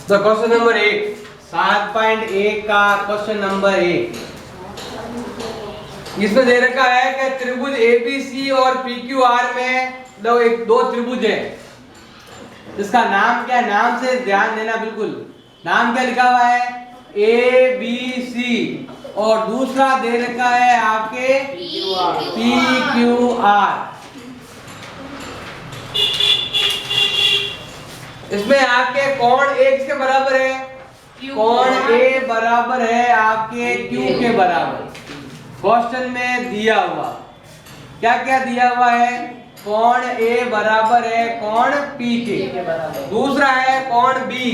तो question number 1 7.1 का question number 1 इसमें दे रखा है कि त्रिभुज एबीसी और पीक्यूआर में दो त्रिभुज है। इसका नाम क्या है, नाम से ध्यान देना बिल्कुल। नाम क्या लिखा हुआ है, ए बी सी, और दूसरा दे रखा है आपके पी क्यू आर। इसमें आपके कोण एक के बराबर है, कोण ए बराबर है आपके क्यू के बराबर। क्वेश्चन में दिया हुआ क्या क्या दिया हुआ है, कोण ए बराबर है कोण पी के, दूसरा है कोण बी,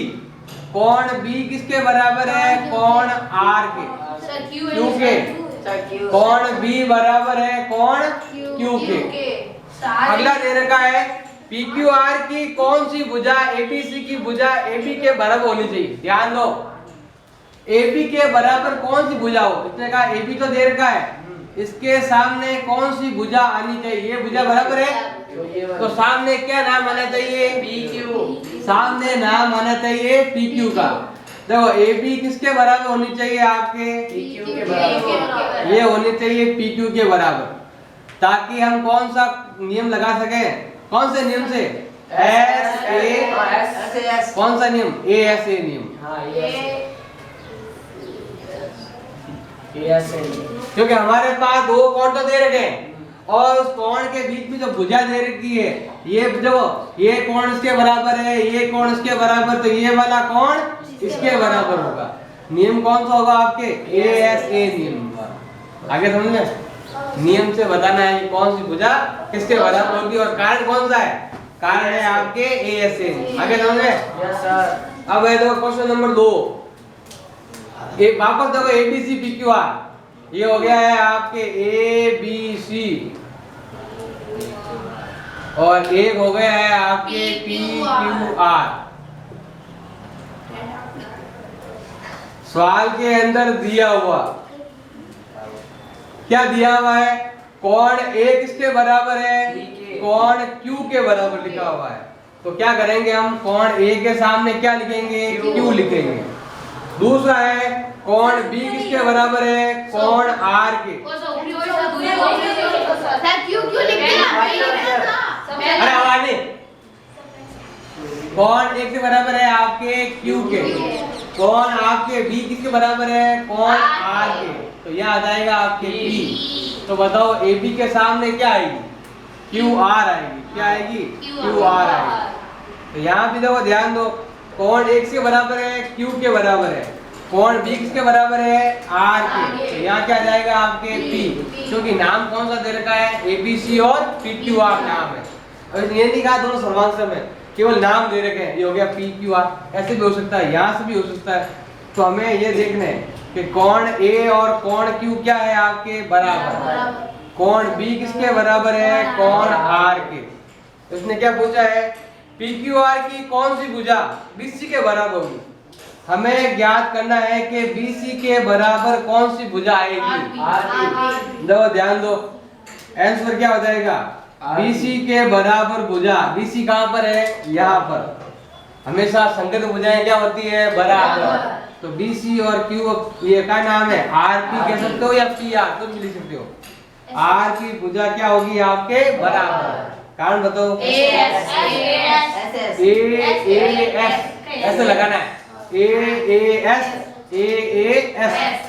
कोण बी किसके बराबर है, कोण आर के, क्यू के, कोण बी बराबर है कोण क्यू के। अगला दे रखा है PQR की कौन सी भुजा ABC की भुजा AB के बराबर होनी चाहिए। ध्यान दो, AB के बराबर कौन सी भुजा हो, इसने कहा AB तो दे रखा है, इसके सामने कौन सी भुजा आनी चाहिए, ये भुजा बराबर है तो सामने क्या नाम आना चाहिए, PQ, सामने नाम आना चाहिए PQ का। देखो AB किसके बराबर होनी चाहिए, आपके PQ के बराबर, ये होनी चाहिए PQ के बराबर, ताकि हम कौन सा नियम लगा सके, कौन से नियम से, एस कौन सा नियम, ASA नियम, क्योंकि हमारे पास दो कोण तो दे रखे हैं और उस कोण के बीच में जो भुजा दे रखी है, ये जो ये कोण इसके बराबर है, ये कोण इसके बराबर, तो ये वाला कोण इसके बराबर होगा। नियम कौन सा होगा आपके, ASA नियम होगा। आगे समझ में, नियम से बताना है कि कौन सी भुजा किसके बराबर होगी, और कारण कौन सा है, कारण है आपके ASA। आगे समझ में, यस सर। अब है देखो क्वेश्चन नंबर 2, एक वापस देखो ABC PQR, ये हो गया है आपके ABC और एक हो गया है आपके PQR। सवाल के अंदर दिया हुआ क्या दिया हुआ है, कोण A किसके बराबर है, कोण Q के बराबर लिखा हुआ है। तो क्या करेंगे हम, कोण A के सामने क्या लिखेंगे, Q लिखेंगे। दूसरा है कोण B किसके बराबर है, कोण R के, अरे आवाज नहीं, कोण A के बराबर है आपके Q के, कोण आपके B किसके बराबर है, कोण R के, तो यह आ जाएगा आपके P। तो बताओ AB के सामने क्या आएगी, QR आएगी, क्या आएगी, QR आएगी। तो यहाँ भी देखो ध्यान दो, कोण एक के बराबर है, Q के बराबर है, कोण B किसके बराबर है, R के, तो यहाँ क्या जाएगा आपके P, क्योंकि नाम कौन सा दे रखा है, ABC और PQR नाम है। अब ये नहीं कहा दोनों सर्वांग है, केवल नाम दे रखे हैं, ये हो गया PQR, ऐसे भी हो सकता है, यहाँ से भी हो सकता है। तो हमें ये देखना है कि कोण A और कोण Q क्या है आपके बराबर, कोण B किसके बराबर है, कोण R के। उसने क्या पूछा है, PQR की कौन सी भुजा BC के बराबर होगी। हमें ज्ञात करना है कि BC के बराबर कौन सी भुजा आएगी। देखो ध्यान दो, आंसर क्या हो जाएगा, BC के बराबर भुजा, BC कहाँ पर है, यहाँ पर। हमेशा संगत भुजाएं क्या होती है, बराबर। तो BC और Q ये का नाम है, RP कह सकते हो या PR, तुम भी लिख सकते हो। R की भुजा क्या होगी आपके बराबर, कारण बताओ, ऐसे लगाना है, AAS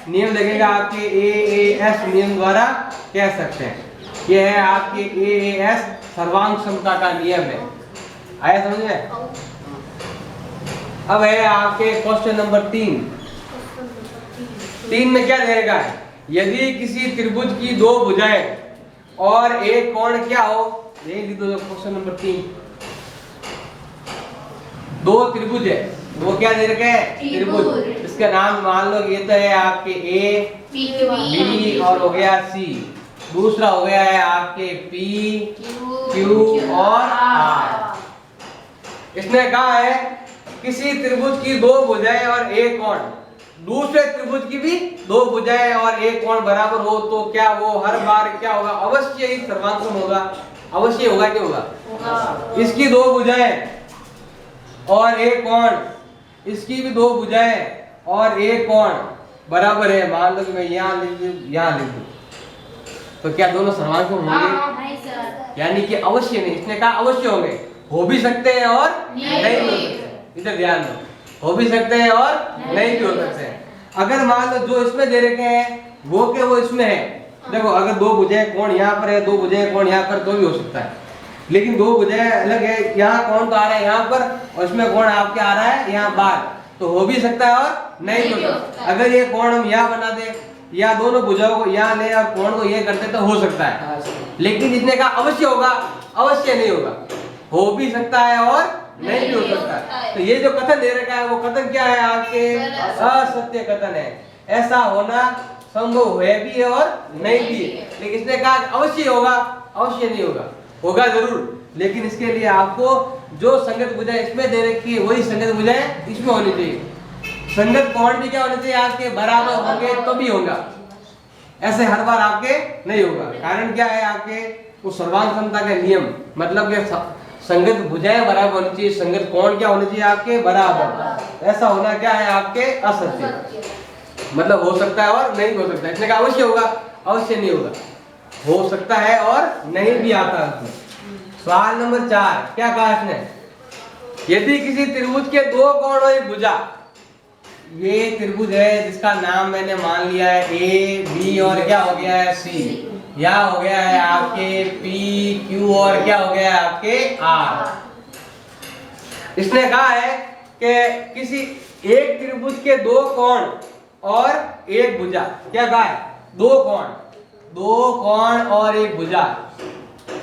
नियम लगेगा आपके, AAS नियम द्वारा कह सकते हैं। ये है आपके AAS सर्वांग समता का नियम है। आया समझ में। अब है आपके क्वेश्चन नंबर 3 में क्या दे रखा है, यदि किसी त्रिभुज की दो भुजाएं और एक कोण क्या हो, ये लिख दो क्वेश्चन नंबर 3। दो त्रिभुज है, दो क्या दे रखे हैं, त्रिभुज। इसका नाम मान लो ये तो है आपके A B और हो गया C, दूसरा हो गया है आपके P Q और R। इसने कहा है किसी त्रिभुज की दो भुजाएं और एक कोण, दूसरे त्रिभुज की भी दो भुजाएं और एक कोण बराबर हो तो क्या वो हर बार क्या होगा, अवश्य ही सर्वांगसम होगा। अवश्य होगा, क्या होगा, इसकी दो भुजाएं और एक कोण इसकी भी दो भुजाएं और एक कोण बराबर है, मान लो कि मैं यहाँ लिख दूं, यहाँ लिख दूं, तो क्या दोनों सर्वांसम होंगे? नहीं सर। यानी कि अवश्य नहीं। इसने कहा अवश्य होंगे, हो भी सकते हैं और नहीं भी हो सकते हैं। इधर ध्यान दो, हो भी सकते हैं और नहीं भी हो सकते हैं। अगर मान लो जो इसमें दे रखे हैं वो के वो इसमें है, देखो अगर दो भुजाएं कोण यहाँ पर है, दो भुजाएं कोण यहाँ पर, तो भी हो सकता है। लेकिन दो भुजाएं अलग है, यहाँ कोण तो आ रहा है यहाँ पर और इसमें कोण आपके आ रहा है यहाँ बाहर, तो हो भी सकता है और नहीं भी हो सकता है। अगर ये कोण हम यहाँ बना दे या दोनों भुजाओं को यहाँ ले और कोण को ये करते तो हो सकता है। लेकिन जितने का अवश्य होगा, अवश्य नहीं होगा, हो भी सकता है और नहीं भी हो सकता है। तो ये जो कथन दे रखा है वो कथन क्या है? आपके असत्य कथन है। ऐसा होना संभव है भी है और नहीं भी है। लेकिन इसने कहा अवश्य होगा, अवश्य नहीं होगा, होगा जरूर। लेकिन इसके लिए आपको जो संगत भुजाएं इसमें दे रखी है वही संगत भुजाएं इसमें होनी चाहिए। संगत कोण भी क्या होने चाहिए? आपके बराबर होंगे तो भी होगा, ऐसे हर बार आपके नहीं होगा। कारण क्या है? आपके वो सर्वांग समता के नियम, मतलब कि संगत भुजाएं बराबर होनी चाहिए, संगत कोण क्या होने चाहिए? आपके बराबर। ऐसा होना क्या है? आपके असत्य, मतलब हो सकता है और नहीं हो सकता है। इसने कहा अवश्य होगा, अवश्य नहीं होगा, हो सकता है और नहीं भी आता है। सवाल नंबर 4 क्या कहा इसने? यदि किसी त्रिभुज के दो कोण और एक भुजा, ये त्रिभुज है जिसका नाम मैंने मान लिया है ए बी और क्या हो गया है सी, या हो गया है आपके पी क्यू और क्या हो गया है आपके आर। इसने कहा है कि किसी एक त्रिभुज के दो कोण और एक भुजा, क्या कहा है? दो कोण और एक भुजा,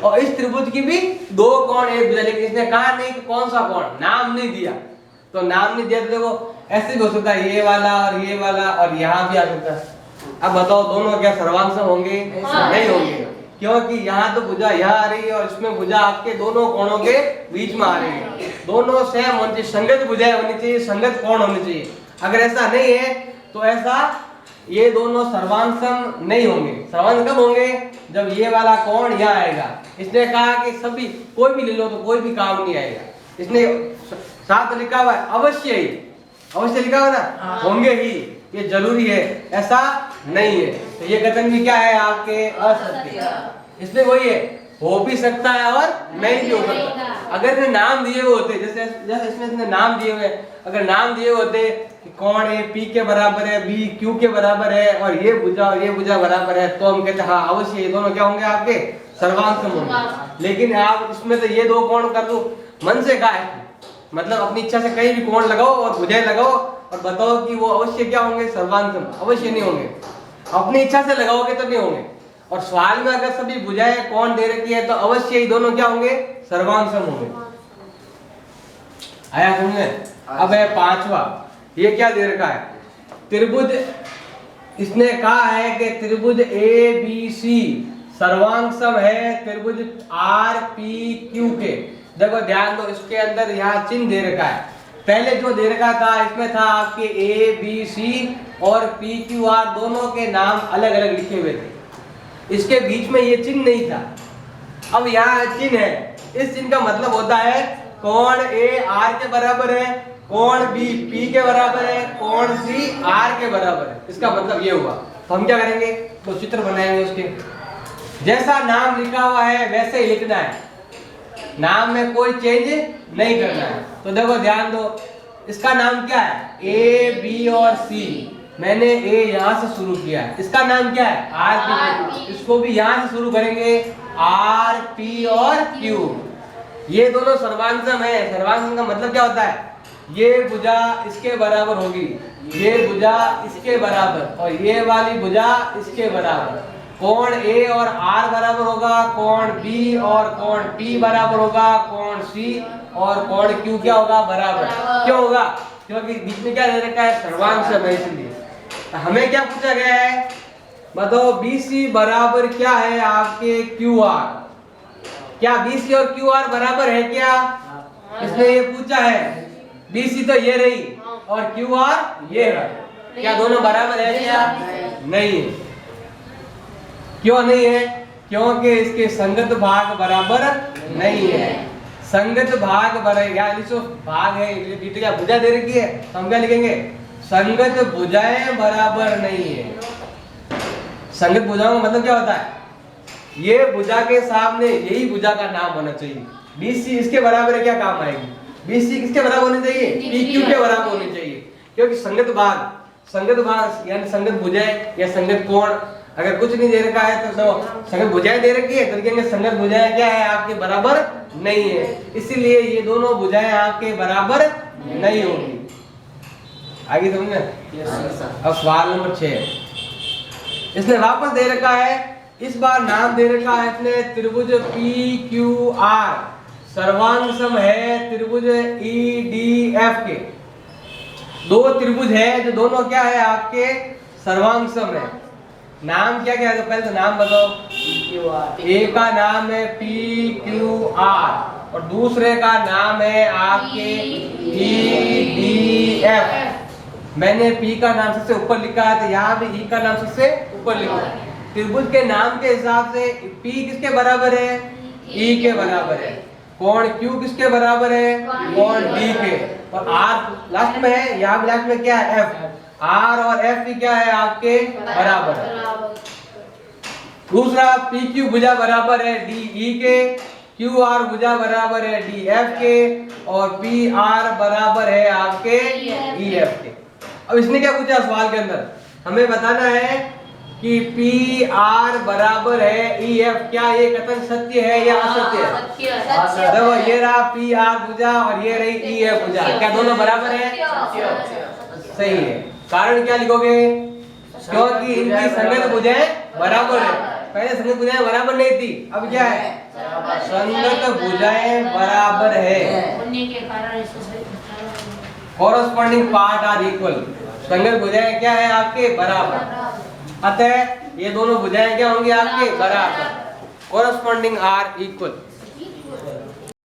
और इस त्रिभुज की भी दो कोण एक भुजा। लेकिन इसने कहा नहीं कि कौन सा कोण, नाम नहीं दिया। तो नाम नहीं दिया तो देखो ऐसे भी हो सकता है, ये वाला और यहाँ भी आ सकता है। अब बताओ दोनों क्या सर्वांसम होंगे? नहीं होंगे, क्योंकि यहाँ तो भुजा यहाँ आ रही है और इसमें भुजा आपके दोनों कोणों के बीच में आ रही है। दोनों सेम होनी चाहिए, संगत भुजाएं होनी चाहिए, संगत कोण होने चाहिए। अगर ऐसा नहीं है तो ऐसा ये दोनों सर्वांसम नहीं होंगे। सर्वांसम कब होंगे? जब ये वाला कोण यहाँ आएगा। इसने कहा कि सभी कोई भी ले लो तो कोई भी काम नहीं आएगा। इसने साथ लिखा हुआ है अवश्य ही, अवश्य लिखा हुआ ना, होंगे ही, ये जरूरी है, ऐसा नहीं है। तो ये कथन भी क्या है? आपके असत्य। इसमें वही है, हो भी सकता है और नहीं भी हो सकता। अगर इसने नाम दिए हुए होते, जैसे इसमें नाम दिए हुए, अगर नाम दिए होते कि कोण ए पी के बराबर है, बी क्यू के बराबर है और ये भुजा बराबर है, तो हम कहते हाँ अवश्य ये दोनों क्या होंगे? आपके सर्वांसम होंगे। लेकिन आप इसमें तो ये दो कोण कर दो, मन से कहा है, मतलब अपनी इच्छा से कहीं भी कोण लगाओ और भुजाएं लगाओ और बताओ कि वो अवश्य क्या होंगे? सर्वांसम। अवश्य नहीं होंगे, अपनी इच्छा से लगाओगे तो नहीं होंगे। और सवाल में अगर सभी भुजाएं कोण दे रखी है तो अवश्य ही दोनों क्या होंगे? सर्वांसम होंगे। आया समझे? अब है 5वां, ये क्या दे रखा है? त्रिभुज, इसने कहा है कि त्रिभुज ए बी सी सर्वांसम है त्रिभुज आर पी क्यू के। देखो ध्यान दो, इसके अंदर यहाँ चिन्ह दे रखा है। पहले जो दे रखा था इसमें था आपके ए बी सी और पी क्यू आर दोनों के नाम अलग अलग लिखे हुए थे, इसके बीच में ये चिन्ह नहीं था। अब यहाँ चिन्ह है, इस चिन्ह का मतलब होता है कोण ए आर के बराबर है, कोण बी पी के बराबर है, कोण सी आर के बराबर है। इसका मतलब ये हुआ। तो हम क्या करेंगे? तो चित्र बनाएंगे, उसके जैसा नाम लिखा हुआ है वैसे ही लिखना है, नाम में कोई चेंज नहीं करना है। तो देखो ध्यान दो, इसका नाम क्या है? ए बी और सी। मैंने ए यहाँ से शुरू किया है, इसका नाम क्या है? R P. इसको भी यहाँ से शुरू करेंगे, आर पी और क्यू। ये दोनों सर्वांसम है। सर्वांसम का मतलब क्या होता है? ये भुजा इसके बराबर होगी, ये भुजा इसके बराबर और ये वाली भुजा इसके बराबर। कोण ए और आर बराबर होगा, कोण बी और कोण पी बराबर होगा, कोण सी और कोण क्यू क्या होगा? बराबर। क्यों होगा? क्योंकि बीच में क्या दे रखा है? सर्वांसम है, इसलिए। हमें क्या पूछा गया है? बताओ BC बराबर क्या है आपके QR? क्या BC और QR बराबर है क्या? इसने ये पूछा है। BC तो ये रही और QR ये है, क्या दोनों बराबर है क्या? नहीं है। क्यों नहीं है? क्योंकि इसके संगत भाग बराबर नहीं है। संगत भाग बराबर, यानी जो भाग है ये तो क्या भुजा दे रखी है, तो हम क्या लिखेंगे, संगत भुजाएं बराबर नहीं है। संगत भुजाओं का मतलब क्या होता है, ये भुजा के सामने यही भुजा का नाम होना चाहिए। BC इसके बराबर है, क्या काम आएगी, BC किसके बराबर होनी चाहिए, PQ के बराबर होनी चाहिए। क्योंकि संगत भाग यानी संगत भुजाएं या संगत कोण अगर कुछ नहीं दे रखा है तो संगत भुजाएं दे रखी है तो लिखेंगे संगत भुजाएं क्या है, आपके बराबर नहीं है, इसीलिए ये दोनों भुजाएं आपके बराबर नहीं होंगी। आगे समझे। अब सवाल नंबर 6, इसने वापस दे रखा है, इस बार नाम दे रखा है इसने त्रिभुज PQR, सर्वांग सम है त्रिभुज EDF के। दो त्रिभुज है जो दोनों क्या है आपके सर्वांग सम है। नाम क्या क्या है, तो पहले तो नाम बताओ। एक का नाम है PQR और दूसरे का नाम है आपके EDF। मैंने P का नाम सबसे ऊपर लिखा है तो यहाँ भी E का नाम सबसे ऊपर लिखा है। त्रिभुज के नाम के हिसाब से P किसके बराबर है, E के बराबर है। कोण Q किसके बराबर है, कोण D के। और R लास्ट में है, यहाँ भी लास्ट में क्या है, F। R और F भी क्या है आपके बराबर है। दूसरा PQ भुजा बराबर है DE के, QR भुजा बराबर है DF के और PR बराबर है आपके EF के। अब इसने क्या पूछा सवाल के अंदर, हमें बताना है कि PR बराबर है EF, क्या ये कथन सत्य है या असत्य है। देखो ये रहा PR भुजा और ये रही EF भुजा, क्या दोनों बराबर है, सही है। कारण क्या लिखोगे, क्योंकि इनकी संगत भुजाएं बराबर है। पहले संगत भुजाएं बराबर नहीं थी, अब क्या है, संगत भुजाएं बराबर है। कॉरस्पॉन्डिंग पार्ट आर इक्वल, संगत भुजाएं क्या है आपके बराबर, अतः ये दोनों भुजाएं क्या होंगी आपके बराबर, कॉरस्पॉन्डिंग आर इक्वल।